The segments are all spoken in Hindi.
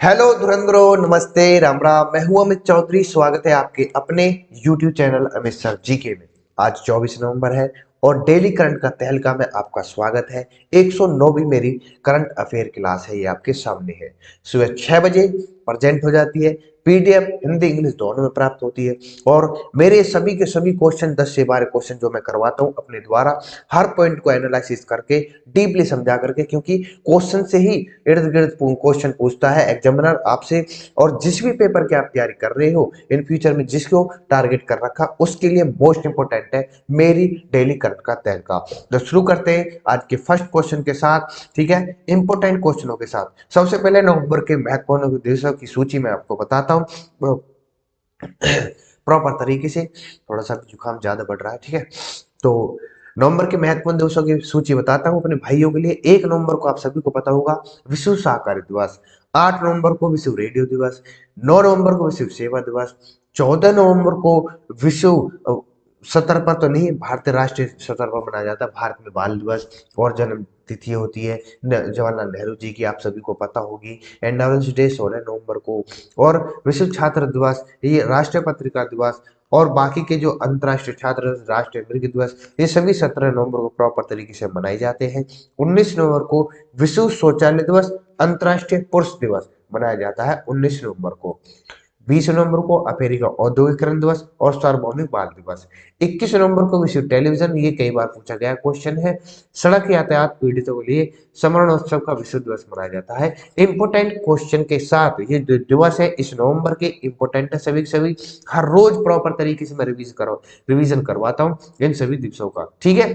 हेलो धुरंधरो, नमस्ते, राम राम। मैं हूं अमित चौधरी। स्वागत है आपके अपने YouTube channel Amit sir GK में। आज 24 नवंबर है और डेली करंट का तहलका में आपका स्वागत है। 109वीं मेरी करंट अफेयर क्लास है, ये आपके सामने है। सुबह 6 बजे प्रेजेंट हो जाती है। पीडीएफ हिंदी इंग्लिश दोनों में प्राप्त होती है और मेरे सभी के सभी क्वेश्चन 10 से 12 क्वेश्चन जो मैं करवाता हूं अपने द्वारा, हर पॉइंट को एनालिसिस करके डीपली समझा करके, क्योंकि क्वेश्चन से ही इर्द गिर्द क्वेश्चन पूछता है एग्जामिनर आपसे। और जिस भी पेपर की आप तैयारी कर रहे हो इन फ्यूचर में, जिसको टारगेट कर रखा, उसके लिए मोस्ट इंपोर्टेंट है मेरी डेली करंट का तहलका। तो शुरू करते हैं आज के फर्स्ट क्वेश्चन के साथ, ठीक है, इंपोर्टेंट क्वेश्चनों के साथ। सबसे पहले नवंबर के महत्वपूर्ण दिवसों की सूची मैं आपको बताता हूँ प्रॉपर तरीके से। थोड़ा सा जुकाम ज्यादा बढ़ रहा है, ठीक है। तो नवंबर के महत्वपूर्ण दिवसों की सूची बताता हूं अपने भाइयों के लिए। 1 नवंबर को आप सभी को पता होगा विश्व शाकाहारी दिवस। 8 नवंबर को विश्व रेडियो दिवस। 9 नवंबर को विश्व सेवा दिवस। 14 नवंबर को विश्व सतर पर तो नहीं, भारतीय राष्ट्रीय सतर पर मनाया जाता है, भारत में बाल दिवस। और जन्म तिथि होती है जवाहरलाल नेहरू जी की, आप सभी को पता होगी। इंडिपेंडेंस डे 16 नवंबर को। और विश्व छात्र दिवस, ये राष्ट्रीय पत्रिका दिवस और बाकी के जो अंतर्राष्ट्रीय छात्र राष्ट्रीय मृग दिवस, ये सभी 17 नवंबर को प्रॉपर तरीके से मनाए जाते हैं। 19 नवंबर को विश्व शौचालय दिवस, अंतर्राष्ट्रीय पुरुष दिवस मनाया जाता है 19 नवंबर को। 20 नवंबर को अमेरिका औद्योगिकरण दिवस और सार्वभौमिक बाल दिवस। 21 नवंबर को विश्व टेलीविजन, ये कई बार पूछा गया क्वेश्चन है। सड़क यातायात पीड़ितों के लिए स्मरणोत्सव का विश्व दिवस मनाया जाता है। इंपोर्टेंट क्वेश्चन के साथ ये जो दिवस है इस नवंबर के इंपोर्टेंट है सभी सभी। हर रोज प्रॉपर तरीके से मैं रिवीजन करवाता हूँ इन सभी दिवसों का, ठीक है।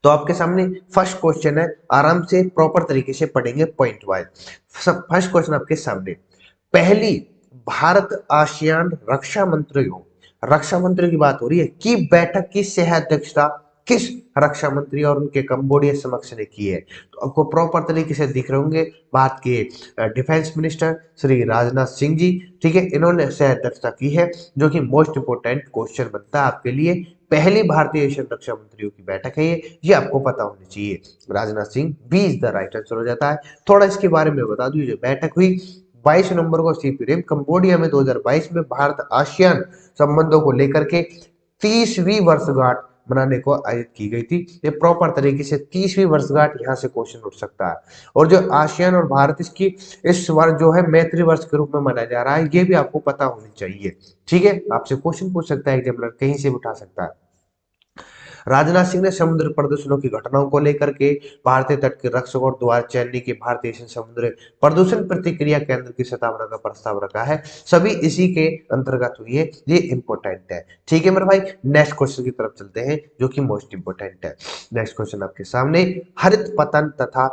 तो आपके सामने फर्स्ट क्वेश्चन है, आराम से प्रॉपर तरीके से पढ़ेंगे पॉइंट वाइज। फर्स्ट क्वेश्चन आपके सामने, पहली भारत आसियान रक्षा मंत्री की बात हो रही है कि बैठक की सह अध्यक्षता किस रक्षा मंत्री और उनके कंबोडिया समक्ष ने की है। तो आपको प्रॉपर तरीके से दिख रहे होंगे बात के डिफेंस मिनिस्टर श्री राजनाथ सिंह जी, ठीक है, इन्होंने सह अध्यक्षता की है, जो कि मोस्ट इंपोर्टेंट क्वेश्चन बनता है आपके लिए। पहली भारतीय एशियन रक्षा मंत्रियों की बैठक है ये आपको पता होनी चाहिए। Rajnath Singh B is the right answer हो जाता है। थोड़ा इसके बारे में बता दूं, जो बैठक हुई 22 नवंबर को सीपी कंबोडिया में 2022 में भारत आसियान संबंधों को लेकर के 30वीं वर्षगांठ मनाने को आयोजित की गई थी। ये प्रॉपर तरीके से 30वीं वर्षगांठ यहाँ से क्वेश्चन उठ सकता है। और जो आसियान और भारत इसकी इस वर्ष जो है मैत्री वर्ष के रूप में मनाया जा रहा है, ये भी आपको पता होनी चाहिए, ठीक है। आपसे क्वेश्चन पूछ सकता है एग्जामिनर, कहीं से भी उठा सकता है। राजनाथ सिंह ने समुद्र प्रदूषणों की घटनाओं को लेकर के भारतीय तट के रक्षकों और द्वारा चेन्नई के भारतीय समुद्र प्रदूषण प्रतिक्रिया केंद्र की स्थापना का प्रस्ताव रखा है। सभी इसी के अंतर्गत हुई है, ये इंपॉर्टेंट है, ठीक है मेरे भाई। नेक्स्ट क्वेश्चन की तरफ चलते हैं जो कि मोस्ट इंपोर्टेंट है। नेक्स्ट क्वेश्चन आपके सामने, हरित पतन तथा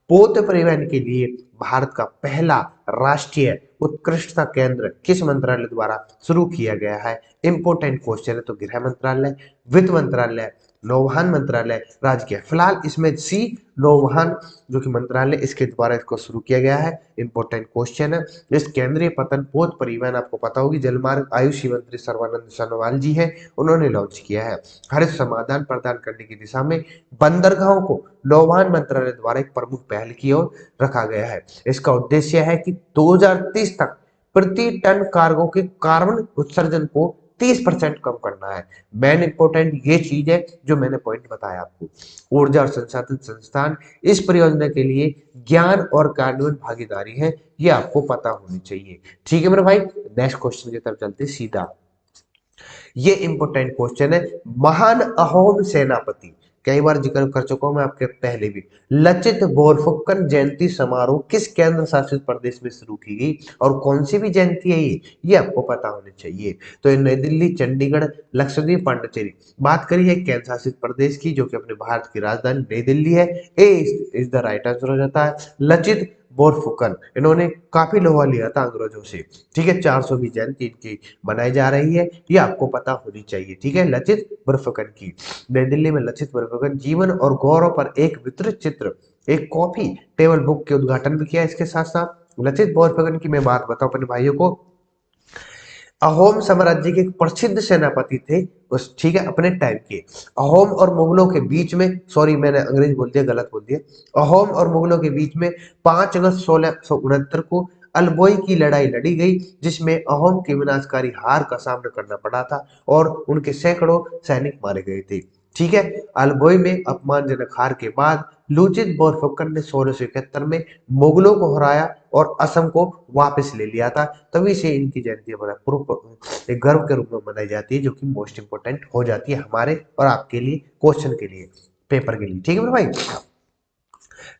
पोत परिवहन के लिए भारत का पहला राष्ट्रीय उत्कृष्टता केंद्र किस मंत्रालय द्वारा शुरू किया गया है। इंपोर्टेंट क्वेश्चन है। तो गृह मंत्रालय, वित्त मंत्रालय, नौवहन मंत्रालय, राजकीय। फिलहाल इसमें सी नौवहन जो कि मंत्रालय, इसके द्वारा इसको शुरू किया गया है। इंपोर्टेंट क्वेश्चन है। इस केंद्रीय पतन पोत परिवहन आपको पता होगी जलमार्ग आयुषी मंत्री सर्बानंद सोनोवाल जी है, उन्होंने लॉन्च किया है। हरित समाधान प्रदान करने की दिशा में बंदरगाहों को नौवहन मंत्रालय द्वारा एक प्रमुख पहल की ओर रखा गया है। इसका उद्देश्य है कि 2030 तक प्रति टन कार्गो के कार्बन उत्सर्जन को 30% कम करना है। मेन इंपोर्टेंट ये चीज है जो मैंने पॉइंट बताया आपको। ऊर्जा और संसाधन संस्थान इस परियोजना के लिए ज्ञान और कार्यान्वयन भागीदारी है, ये आपको पता होनी चाहिए, ठीक है मेरे भाई। नेक्स्ट क्वेश्चन की तरफ चलते सीधा। ये इंपोर्टेंट क्वेश्चन है। महान अहोम सेनापति, कई बार जिक्र कर चुका हूं मैं आपके पहले भी। लचित बोरफुकन जयंती समारोह किस केंद्र शासित प्रदेश में शुरू की गई और कौन सी भी जयंती है ये आपको पता होनी चाहिए। तो ये नई दिल्ली, चंडीगढ़, लक्षद्वीप, पांडिचेरी। बात करी है केंद्र शासित प्रदेश की, जो कि अपने भारत की राजधानी नई दिल्ली है। ए इज द राइट आंसर हो जाता है। लचित बोरफुकन, इन्होंने काफी लोहा लिया था अंग्रेजों से, ठीक है। 400वीं जयंती इनकी बनाई जा रही है, ये आपको पता होनी चाहिए, ठीक है। लचित बर्फकन की, नई दिल्ली में लचित बर्फकन जीवन और गौरव पर एक विस्तृत चित्र, एक कॉफी टेबल बुक के उद्घाटन भी किया। इसके साथ साथ लचित बोरफकन की मैं बात बताऊं अपने भाइयों को, अहोम साम्राज्य के एक प्रसिद्ध सेनापति थे उस, ठीक है, अपने टाइम के। अहोम और मुगलों के बीच में, सॉरी मैंने अंग्रेजी बोल दिया, गलत बोल दिया। अहोम और मुगलों के बीच में 5 अगस्त 1669 को अलबोई की लड़ाई लड़ी गई, जिसमें अहोम के विनाशकारी हार का सामना करना पड़ा था और उनके सैकड़ों सैनिक मारे गए थे। ठीक है, अलबोई में अपमानजनक हार के बाद लुचित बोरफुकन ने 1671 में मुगलों को हराया और असम को वापस ले लिया था। तभी से इनकी जयंती हमारा पूर्व एक गर्व के रूप में मनाई जाती है, जो कि मोस्ट इंपोर्टेंट हो जाती है हमारे और आपके लिए, क्वेश्चन के लिए, पेपर के लिए। ठीक है मेरे भाई।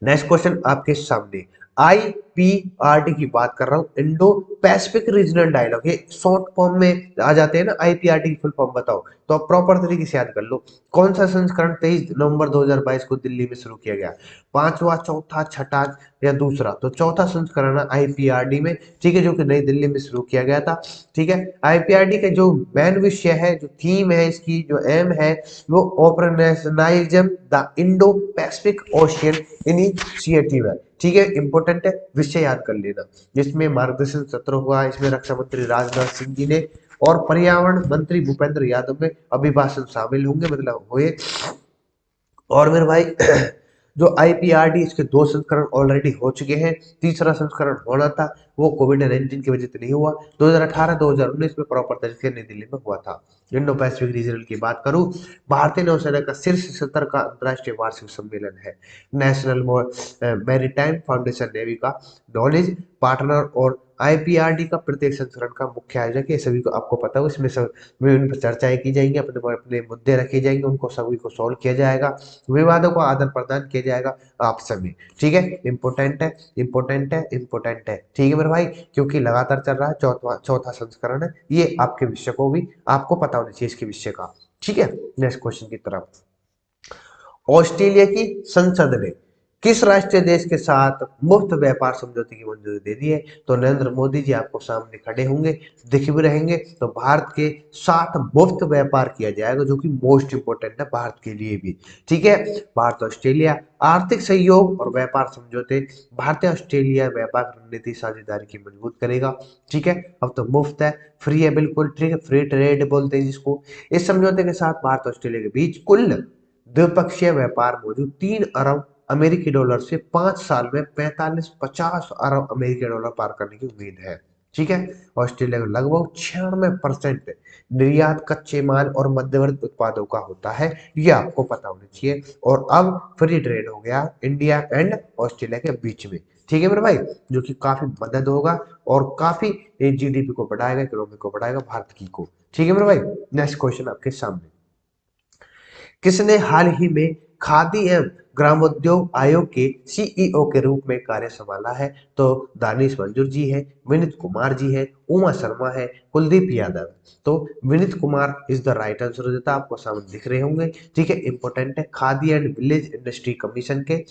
नेक्स्ट क्वेश्चन आपके सामने, आईपीआरडी की बात कर रहा हूं, इंडो पैसिफिक रीजनल डायलॉग, ये शॉर्ट फॉर्म में आ जाते हैं ना। आईपीआरडी की फुल फॉर्म बताओ, तो आप प्रॉपर तरीके से याद कर लो। कौन सा संस्करण 23 नवंबर 2022 को दिल्ली में शुरू किया गया? पांचवा, चौथा, छठा या दूसरा? तो चौथा संस्करण है आईपीआरडी में, ठीक है, जो कि नई दिल्ली में शुरू किया गया था। ठीक है, आईपीआरडी का जो मेन विषय है, जो थीम है, इसकी जो एम है, वो operationalism the Indo Pacific ocean initiative है। ठीक है, इंपॉर्टेंट है, विषय याद कर लेना। जिसमें मार्गदर्शन सत्र हुआ, इसमें रक्षा मंत्री राजनाथ सिंह जी ने और पर्यावरण मंत्री भूपेंद्र यादव में अभिभाषण शामिल होंगे, मतलब हुए। और मेरे भाई जो आईपीआरडी, इसके दो संस्करण ऑलरेडी हो चुके हैं, तीसरा संस्करण होना था, वो कोविड-19 की वजह से नहीं हुआ। 2018-2019 में प्रॉपर तरीके से नई दिल्ली में हुआ था। इंडो पैसिफिक रीजनल की बात करूं, भारतीय नौसेना का शीर्ष सत्र का अंतर्राष्ट्रीय वार्षिक सम्मेलन है। नेशनल मैरीटाइम फाउंडेशन नेवी का नॉलेज पार्टनर और आईपीआरडी का प्रत्येक संस्करण का मुख्य आयोजक है। सभी को आपको पता हो, इसमें सब विभिन्न पर चर्चाएं की जाएंगी, अपने अपने मुद्दे रखे जाएंगे, उनको सभी को सॉल्व किया जाएगा, विवादों का आदान प्रदान किया जाएगा आपस में। ठीक है, इंपोर्टेंट है, इंपोर्टेंट है, इंपोर्टेंट है। ठीक है मेरे भाई, क्योंकि लगातार चल रहा है, चौथा चौथा संस्करण है ये, आपके विषय को भी आपको पता होना चाहिए इसके विषय का। ठीक है, नेक्स्ट क्वेश्चन की तरफ। ऑस्ट्रेलिया की संसद ने किस राष्ट्रीय देश के साथ मुफ्त व्यापार समझौते की मंजूरी दे दी है? तो नरेंद्र मोदी जी आपको सामने खड़े होंगे, दिख भी रहेंगे। तो भारत के साथ मुफ्त व्यापार किया जाएगा, जो कि मोस्ट इंपोर्टेंट है भारत के लिए भी। ठीक है, भारत ऑस्ट्रेलिया आर्थिक सहयोग और व्यापार समझौते भारतीय ऑस्ट्रेलिया व्यापार रणनीति साझेदारी की मजबूत करेगा। ठीक है, अब तो मुफ्त है, फ्री है बिल्कुल, ठीक है, फ्री ट्रेड बोलते हैं जिसको। इस समझौते के साथ भारत ऑस्ट्रेलिया के बीच कुल द्विपक्षीय व्यापार मौजूद 3 अरब अमेरिकी डॉलर से 5 साल में 45-50 अरब अमेरिकी डॉलर पार करने की उम्मीद है। ठीक है, ऑस्ट्रेलिया का लगभग 96% निर्यात कच्चे माल और मध्यवर्ती उत्पादों का होता है, ये आपको पता होना चाहिए। और अब फ्री ट्रेड हो गया इंडिया एंड ऑस्ट्रेलिया के बीच में। ठीक है मेरे भाई, जो कि काफी मदद होगा और काफी जीडीपी को बढ़ाएगा, इकोनॉमी को बढ़ाएगा भारत की को। ठीक है मेरे भाई, नेक्स्ट क्वेश्चन आपके सामने, किसने हाल ही में खादी एवं ग्रामोद्योग आयोग के सीईओ के रूप में कार्य संभाला है? तो दानिश मंजूर जी है, विनीत कुमार जी है, उमा शर्मा है, कुलदीप यादव। तो Vineet Kumar is the right answer, देता आपको सामने दिख रहे होंगे। ठीक है, इंपोर्टेंट है, khadi and village industry commission के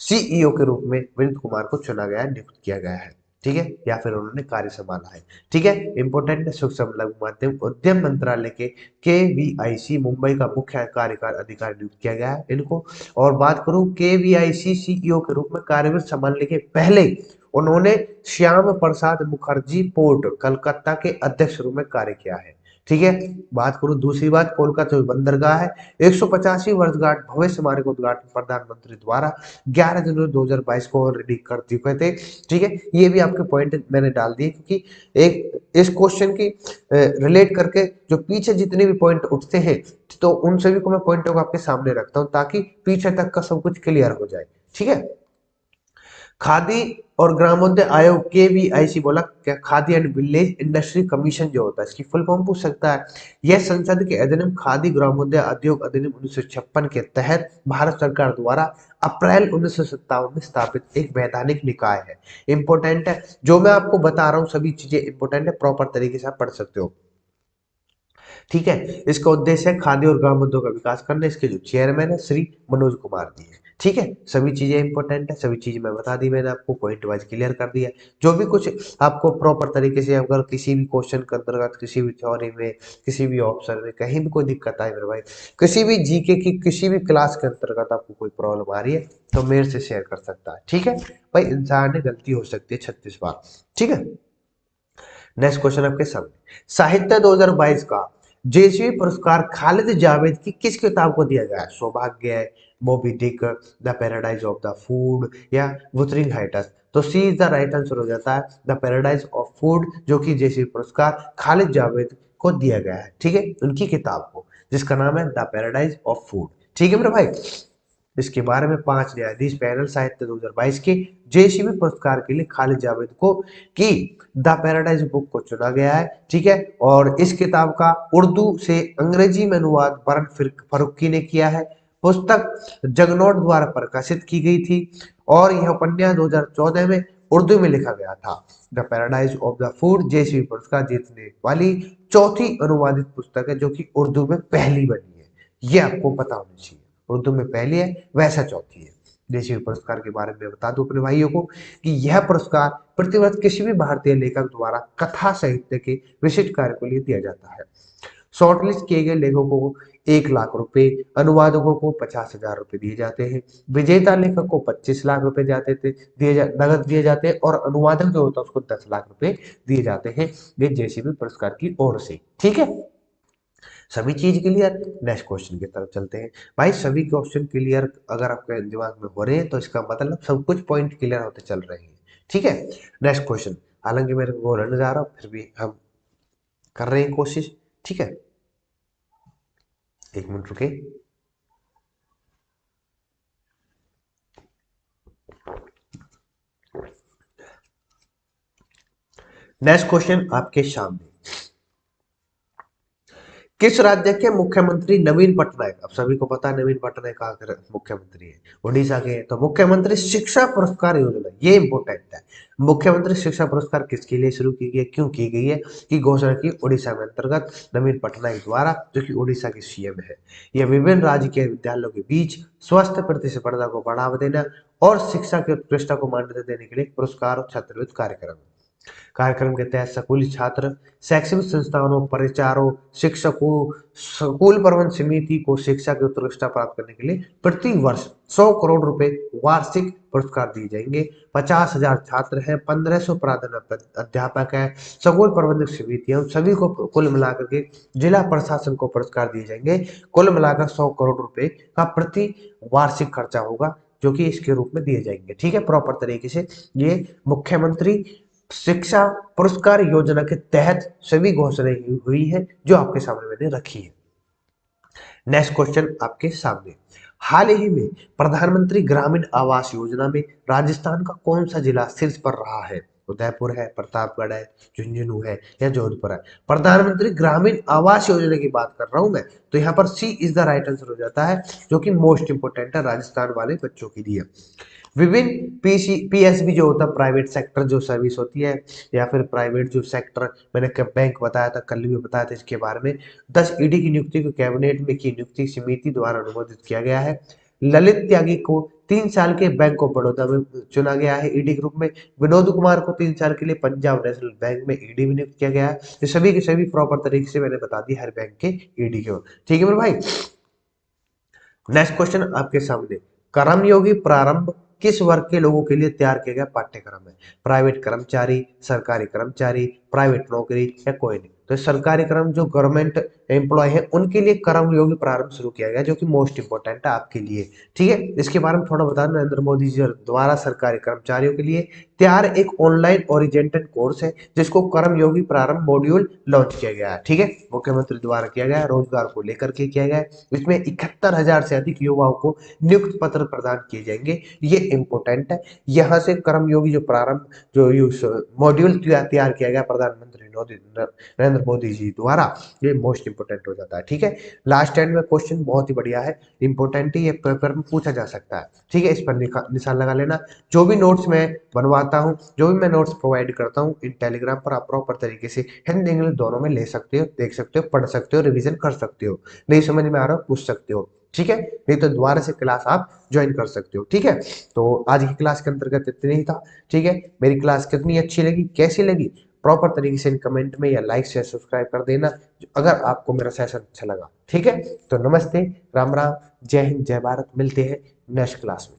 सीईओ के रूप में विनीत कुमार को चुना गया, नियुक्त किया गया है। ठीक है, या फिर उन्होंने कार्य संभाला है। ठीक है, इंपोर्टेंट है, सूक्ष्म लघु मध्यम उद्यम मंत्रालय के केवीआईसी मुंबई का मुख्य कार्यकारी अधिकारी नियुक्त किया गया है इनको। और बात करूं केवीआईसी सीईओ के रूप में कार्यभार संभालने के पहले उन्होंने श्याम प्रसाद मुखर्जी पोर्ट कलकत्ता के अध्यक्ष रूप में कार्य किया है। ठीक है, बात करूं दूसरी बात, कोलकाता जो बंदरगाह है, 185वीं वर्षगांठ भव्य समारोह का उद्घाटन प्रधानमंत्री द्वारा 11 जनवरी 2022 को ऑलरेडी कर चुके थे। ठीक है, ये भी आपके पॉइंट मैंने डाल दिए, क्योंकि एक इस क्वेश्चन की रिलेट करके जो पीछे जितने भी पॉइंट उठते हैं, तो उन सभी को मैं पॉइंटों को आपके सामने रखता हूं, ताकि पीछे तक का सब कुछ क्लियर हो जाए। ठीक है, खादी और ग्रामोद्योग आयोग केवीआईसी बोला क्या, khadi and village industry commission जो होता है, इसकी फुल फॉर्म पूछ सकता है। यह संसद के अधिनियम खादी ग्रामोद्योग उद्योग अधिनियम 1956 के तहत भारत सरकार द्वारा अप्रैल 1957 में स्थापित एक वैधानिक निकाय है। इंपोर्टेंट है, जो मैं आपको बता रहा हूँ सभी चीजें इंपोर्टेंट है, प्रॉपर तरीके से आप पढ़ सकते हो। ठीक है, इसका उद्देश्य है खादी और ग्रामोद्योग का विकास करना। इसके जो चेयरमैन है श्री मनोज कुमार जी है। ठीक है, सभी चीजें इंपॉर्टेंट है, सभी चीजें मैं बता दी मैंने आपको, पॉइंट वाइज क्लियर कर दिया। जो भी कुछ आपको प्रॉपर तरीके से, अगर किसी भी क्वेश्चन के अंतर्गत, किसी भी थ्योरी में, किसी भी ऑप्शन में कहीं भी कोई दिक्कत आए मेरे भाई, किसी भी जीके की किसी भी क्लास के अंतर्गत आपको कोई प्रॉब्लम आ रही है, तो मेरे से शेयर कर सकता है। ठीक है भाई, इंसान में गलती हो सकती है 36 बार। ठीक है, नेक्स्ट क्वेश्चन आपके सामने, साहित्य 2022 का जेसवी पुरस्कार खालिद जावेद की किस किताब को दिया गया है? सौभाग्य, Moby Dick, the paradise of the food या वुथरिंग हाइट्स? तो तो सी इज द राइट आंसर हो जाता है द पैराडाइज ऑफ फूड, जो कि जेसी पुरस्कार खालिद जावेद को दिया गया है। ठीक है, उनकी किताब को, जिसका नाम है द पैराडाइज ऑफ फूड। ठीक है मेरे भाई, इसके बारे में 5 न्यायाधीश पैनल साहित्य 2022 के जेसीबी पुरस्कार के लिए खालिद जावेद को की द पैराडाइज बुक को चुना गया है। ठीक है, और इस किताब का उर्दू से अंग्रेजी में अनुवाद बरन फरुक्की ने किया है। पुस्तक जगनौट द्वारा प्रकाशित की गई थी और यह उपन्यास 2014 में उर्दू में लिखा गया था। The paradise of the food JCB पुरस्कार जीतने वाली चौथी अनुवादित पुस्तक है, जो कि उर्दू में पहली बनी है। ये आपको पता होना चाहिए, उर्दू में पहली है वैसा चौथी है। जेसीबी पुरस्कार के बारे में बता दूं अपने भाइयों को कि यह पुरस्कार प्रतिवर्ष किसी भी भारतीय लेखक द्वारा कथा साहित्य के विशिष्ट कार्य के लिए दिया जाता है। शॉर्टलिस्ट किए गए लेखकों को 1 लाख रुपए, अनुवादकों को 50,000 रुपए दिए जाते हैं, विजेता लेखक को 25 लाख रुपए जाते थे नगद दिए जाते हैं, और अनुवादक जो होता है उसको 10 लाख रुपए दिए जाते हैं। ये जेसीबी पुरस्कार की ओर से। ठीक है, सभी चीज क्लियर। नेक्स्ट क्वेश्चन की तरफ चलते हैं। भाई सभी क्वेश्चन क्लियर अगर आपके दिमाग में हो रहे हैं तो इसका मतलब सब कुछ पॉइंट क्लियर होते चल रहे हैं। ठीक है, नेक्स्ट क्वेश्चन, हालांकि मेरे को बोलने जा रहा हूँ फिर भी हम कर रहे हैं कोशिश। ठीक है, 1 मिनट रुके। नेक्स्ट क्वेश्चन आपके सामने, किस राज्य के मुख्यमंत्री नवीन पटनायक, अब सभी को पता है नवीन पटनायक कहाँ के मुख्यमंत्री है, उड़ीसा के हैं, तो मुख्यमंत्री शिक्षा पुरस्कार योजना, ये इंपोर्टेंट है। मुख्यमंत्री शिक्षा पुरस्कार किसके लिए शुरू की गई है, क्यों की गई है, कि घोषणा की उड़ीसा में अंतर्गत नवीन पटनायक द्वारा, जो कि उड़ीसा के सीएम है। यह विभिन्न राज्य के विद्यालयों के बीच स्वस्थ प्रतिस्पर्धा को बढ़ावा देना और शिक्षा की उत्कृष्टता को मान्यता देने के लिए पुरस्कार और छात्रवृत्ति कार्यक्रम। कार्यक्रम के तहत स्कूली छात्र शैक्षणिक संस्थानों, परिचारों, शिक्षकों, स्कूल प्रबंध समिति को शिक्षा की उत्कृष्टता प्राप्त करने के लिए प्रति वर्ष 100 करोड़ रुपए वार्षिक पुरस्कार दिए जाएंगे। 50,000 छात्र हैं, 1500 प्राध्यापक अध्यापक है, स्कूल प्रबंधक समितियां, सभी को कुल मिलाकर के जिला प्रशासन को पुरस्कार दिए जाएंगे। कुल मिलाकर 100 करोड़ रुपए का प्रति वार्षिक खर्चा होगा, जो कि इसके रूप में दिए जाएंगे। ठीक है, प्रॉपर तरीके से ये मुख्यमंत्री शिक्षा पुरस्कार योजना के तहत सभी घोषणाएं हुई है, जो आपके सामने मैंने रखी है। नेक्स्ट क्वेश्चन आपके सामने, हाल ही में प्रधानमंत्री ग्रामीण आवास योजना में राजस्थान का कौन सा जिला शीर्ष पर रहा है? उदयपुर है, प्रतापगढ़ है, झुंझुनू है या जोधपुर है? प्रधानमंत्री ग्रामीण आवास योजना की बात कर रहा हूं मैं, तो यहाँ पर सी इज द राइट आंसर हो जाता है, जो कि मोस्ट इंपोर्टेंट है राजस्थान वाले बच्चों के लिए। विभिन्न पीएसबी जो होता है, प्राइवेट सेक्टर जो सर्विस होती है, या फिर प्राइवेट जो सेक्टर, मैंने बैंक बताया था, कल भी बताया था इसके बारे में। 10 ईडी की नियुक्ति को कैबिनेट में की नियुक्ति समिति द्वारा अनुमोदित किया गया है। ललित त्यागी को 3 साल के बैंक ऑफ बड़ौदा में चुना गया है ईडी ग्रुप में। विनोद कुमार को 3 साल के लिए पंजाब नेशनल बैंक में ईडी में नियुक्त किया गया है। ये सभी के सभी प्रॉपर तरीके से मैंने बता दी हर बैंक के ईडी के। ठीक है मेरे भाई, नेक्स्ट क्वेश्चन आपके सामने, कर्मयोगी प्रारंभ किस वर्ग के लोगों के लिए तैयार किया गया पाठ्यक्रम है? प्राइवेट कर्मचारी, सरकारी कर्मचारी, प्राइवेट नौकरी या कोई नहीं? तो सरकारी कर्म जो गवर्नमेंट एम्प्लॉय है उनके लिए कर्मयोगी प्रारंभ शुरू किया गया, जो कि मोस्ट इंपोर्टेंट है आपके लिए। ठीक है, इसके बारे में थोड़ा बता दें, नरेंद्र मोदी जी द्वारा सरकारी कर्मचारियों के लिए तैयार एक ऑनलाइन ओरिएंटेड कोर्स है, जिसको कर्मयोगी प्रारंभ मॉड्यूल लॉन्च किया गया है। ठीक है, मुख्यमंत्री द्वारा किया गया है, रोजगार को लेकर के किया गया है। इसमें 71,000 से अधिक युवाओं को नियुक्त पत्र प्रदान किए जाएंगे, ये इंपोर्टेंट है। यहाँ से कर्मयोगी जो प्रारंभ जो मॉड्यूल तैयार किया गया प्रधानमंत्री नरेंद्र मोदी जी द्वारा, ये मोस्ट इंपोर्टेंट हो जाता है। ठीक है, लास्ट एंड में क्वेश्चन बहुत ही बढ़िया है, इंपोर्टेंट ही, ये पेपर में पूछा जा सकता है। ठीक है, इस पर निशान लगा लेना। जो भी नोट्स मैं बनवाता हूँ, जो भी मैं नोट्स प्रोवाइड करता हूँ इन टेलीग्राम पर, आप प्रॉपर तरीके से हिंदी इंग्लिश दोनों में ले सकते हो, देख सकते हो, पढ़ सकते हो, रिवीजन कर सकते हो। नहीं समझ में आ रहा हो पूछ सकते हो। ठीक है, नहीं तो दोबारा से क्लास आप ज्वाइन कर सकते हो। ठीक है, तो आज की क्लास के अंतर्गत इतना ही था। ठीक है, मेरी क्लास कितनी अच्छी लगी, कैसी लगी, प्रॉपर तरीके से इन कमेंट में या लाइक शेयर सब्सक्राइब कर देना अगर आपको मेरा सेशन अच्छा लगा। ठीक है, तो नमस्ते, राम राम, जय हिंद, जय भारत, मिलते हैं नेक्स्ट क्लास में।